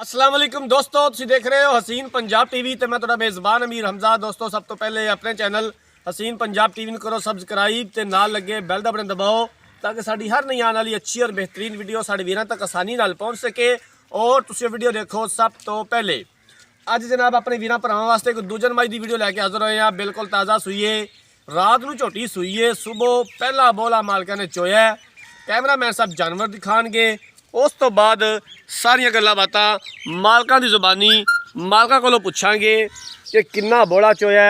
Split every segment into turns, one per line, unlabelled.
अस्सलाम वालेकुम दोस्तों, तुसीं देख रहे हो हसीन पंजाब टीवी ते मैं तुहाडा मेज़बान अमीर हमजा। दोस्तों सब तो पहले अपने चैनल हसीन पंजाब टीवी नूं करो सबसक्राइब ते नाल लगे बैल दा बटन दबाओ ताकि साडी हर नई आने वाली अच्छी और बेहतरीन वीडियो साडे वीरां तक आसानी नाल पहुँच सके और तुसीं वीडियो देखो सब तो पहले। अज जनाब अपने वीरां भरावां वास्ते एक दूजन माई दी वीडियो लैके हाज़र होए हैं। बिल्कुल ताज़ा सूईए, रात नूं झोटी सूईए, सुबह पहला बोला मालकां ने चोया। कैमरामैन साहब जानवर दिखाणगे, उस तो बाद सारिया गल्लां बातां मालकां दी जुबानी मालकां कोलों पुछांगे कि किन्ना बोला चोया,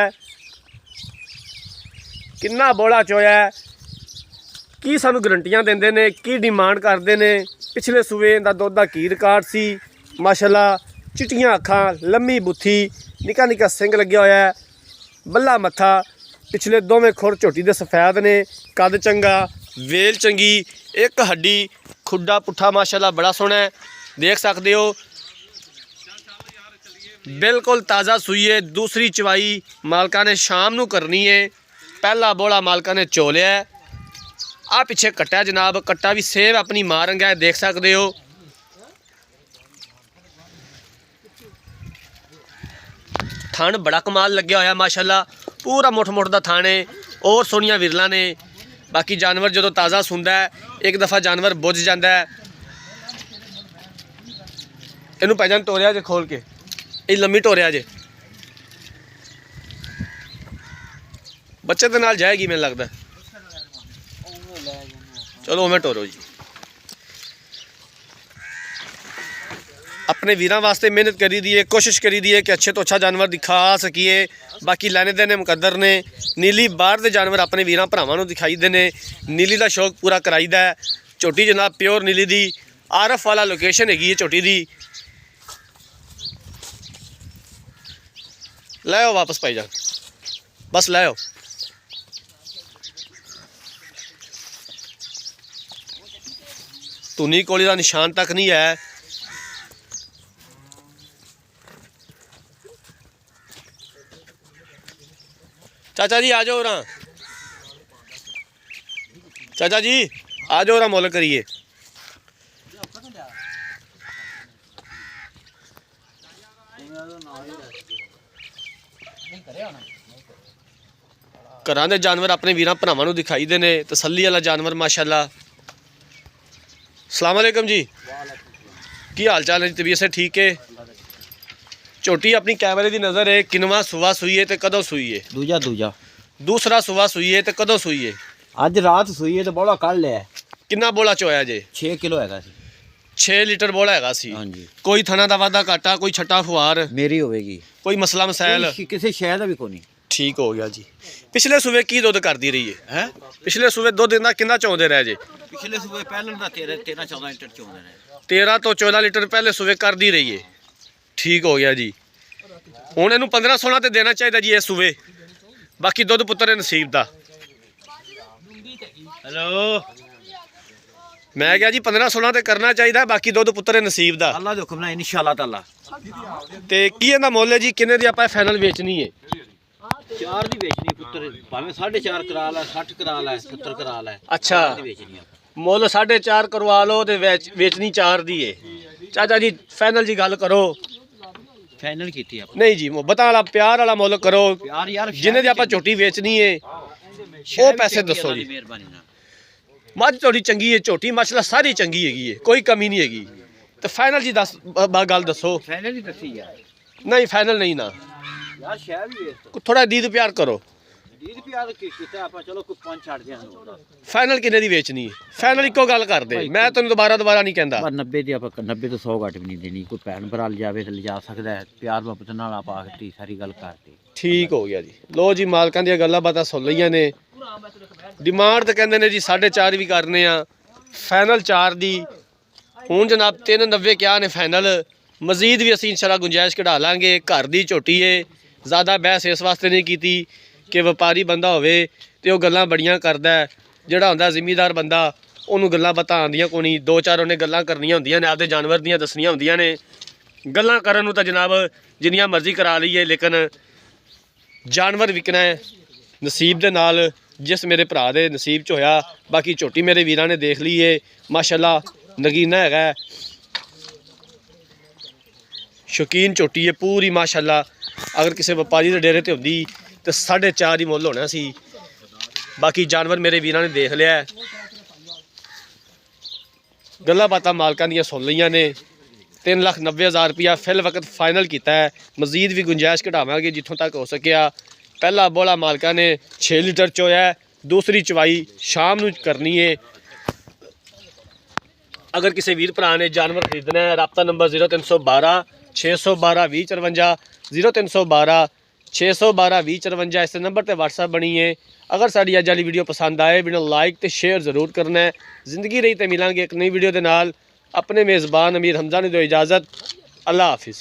किन्ना बोला चोया, की सानू गरंटियां देंदे ने, की डिमांड करते ने, पिछले सूबे दा दुध दा की रिकॉर्ड सी। माशाअल्लाह चिट्टियां अखां, लम्मी बुत्थी, निक्का निक्का सिंग लग्या होया है, बल्ला मत्था, पिछले दोवें खुर झोटी दे सफैद ने, कद चंगा, वेल चंगी, एक हड्डी, खुड्डा पुट्ठा माशाअल्लाह बड़ा सोहना है, देख सकते हो। बिल्कुल ताज़ा सूईए, दूसरी चवाई मालका ने शाम नूं करनी है। पहला बोला मालका ने चो लिया है। आ पिछे कट्टा जनाब, कट्टा भी सेम अपनी मां रंगा है, देख सकते हो। थन बड़ा कमाल लग्या होया माशाअल्लाह, पूरा मुठ मुठ दा थन है और सोहनियां विरला ने। बाकी जानवर जो ताज़ा सुनता है, एक दफ़ा जानवर बुझ जाता है। इनू पैजान टोरिया जे खोल के, ये लम्मी टोरिया जे बच्चे दे नाल जाएगी मैनूं लगदा। चलो मैं टोरो जी। अपने वीरां वास्ते मेहनत करी दी है, कोशिश करी दी है कि अच्छे तो अच्छा जानवर दिखा सकीए। बाकी लैने देने मुकद्दर ने। नीली बाहर दे जानवर अपने वीरां भरावां नूं दिखाई दे ने, नीली दा शौक पूरा कराई दा है। झोटी जनाब प्योर नीली दी, आरफ वाला लोकेशन हैगी है झोटी दी। लै आओ वापस पाई जा, बस लै आओ। धुनी कोली का निशान तक नहीं है। चाचा जी आ जाओ रा, चाचा जी आ जाओ रा, मोल करिए। घरां दे जानवर अपने वीरां भरावां नूं दिखाई दे ने, तसल्ली वाला जानवर माशाअल्लाह। अस्सलाम वालेकुम जी, की हाल चाल है जी? तबीयत से ठीक है? झोटी अपनी कैमरे की नज़र है, किनवा सुबह सूई है तो कदों सूई है? दूसरा सुबह सूई है तो कदों सूई है?
अज रात सूई है तो बोला कल लिया।
कितना बोला चोया जे?
6 किलो है।
6 लीटर बोला है सी।
हाँ जी।
कोई थना का वाधा घाटा, कोई छट्टा फुहार
मेरी होगी,
कोई मसला मसैल
किसी शहर का भी कोई नहीं।
ठीक हो गया जी। पिछले सूबे की दुध करती रही है? पिछले सूबे दुध कितना चौंदे रहे जे?
पिछले सूबे पहले 13-14 लीटर चौंदे रहे।
13 तो 14 लीटर पहले सूबे कर दी रही है। ठीक हो गया जी। हुण इहनूं 15-16 तो देना चाहिए जी इस सूबे। बाकी दुध पुत्तर नसीब दा।
हेलो,
मैं क्या जी 15-16 तो करना चाहिए, बाकी दुध पुत्तर नसीब दा।
अल्लाह दे हुक्म नाल इंशाअल्लाह ताला।
ते की इहदा मुੱਲ है जी? किन्ने दी आपां फाइनल बेचनी है?
4 दी बेचनी पुत्तर, भावें 4.5 करा ला, 60 करा ला, 70 करा ला।
अच्छा,
बेचनी है
मुੱਲ 4.5 करवा लो तो बेचनी 4 दी है। चाचा जी फाइनल जी गल करो।
फाइनल कीती है
नहीं जी, मुहब्बत वाला प्यार वाला मुੱਲ करो।
यार यार
जिन्हें दी आपां झोटी बेचनी है वो पैसे दसो जी।
मेहरबानी नाल
मझ थोड़ी चंगी है, झोटी माशाअल्लाह सारी चंगी हैगी है, कोई कमी नहीं हैगी। तो फाइनल जी दस गल दसो।
फाइनल ही दसी यार।
नहीं फाइनल नहीं ना
यार शहर भी बेच
थोड़ा दीद प्यार करो।
20 प्यार कीता आपा, चलो कोई 5 छाड़ दिया।
फाइनल किन्ने दी बेचनी है? फाइनल इको गल कर दे, मैं तेन दोबारा नहीं कहता।
पर 90 दी आप 90 तो 100 घट भी नहीं देनी। कोई भैन भरा ले जावे तो ले जा सकता है, प्यार मुहब्बत नाल आप आखती सारी गल करती।
ठीक हो गया जी। लो जी, मालकां दी गल्लां बातां सुन लईआं ने। डिमांड तो कहंदे ने जी 4.5 भी करने आ, फाइनल 4 दी। हुण जनाब 390 क्या ने फाइनल। मजीद भी असीं इंशाअल्लाह गुंजाइश कढा लांगे। घर दी झोटी है, ज़्यादा बहस इस वास्ते नहीं कीती कि व्यापारी बंदा होवे ते ओह गल्लां बड़ियां करदा है। जिहड़ा हुंदा जिमीदार बंदा उहनूं गल्लां बातां आंदियां कोई नहीं, 2-4 उहने गल्लां करनियां हुंदियां ने, आपदे जानवर दियां दसनियां हुंदियां ने। गल्लां करन नूं तां जनाब जिन्नियां मर्जी करा लईए, लेकिन जानवर विकना है नसीब दे नाल, जिस मेरे भरा दे नसीब च होया। बाकी झोटी मेरे वीरां ने देख ली है माशाअल्लाह, नगीना हैगा। शौकीन झोटी है पूरी माशाल्लाह। अगर किसी व्यापारी के डेरे ते होंदी तो 4.5 ही मुੱਲ होना सी। बाकी जानवर मेरे वीरां ने देख लिया है, गल्लां बातां मालकां दियां सुन लईयां ने। 3,90,000 रुपया फिल वक्त फाइनल किया है। मजीद भी गुंजाइश घटावांगे जितों तक हो सकिया। पहला बोला मालका ने 6 लीटर चोया है, दूसरी चवाई शाम नूं करनी है। अगर किसी वीर भरा ने जानवर खरीदना है, राबता नंबर 0312 612 2054 0312 612 2054 इस नंबर पर व्हाट्सएप बनी है। अगर साड़ी अज वाली वीडियो पसंद आए बिना लाइक तो शेयर जरूर करना है। जिंदगी रही तो मिलांगे एक नई वीडियो के नाल। अपने मेज़बान अमीर हमजा ने दो इजाज़त। अल्लाह हाफिज़।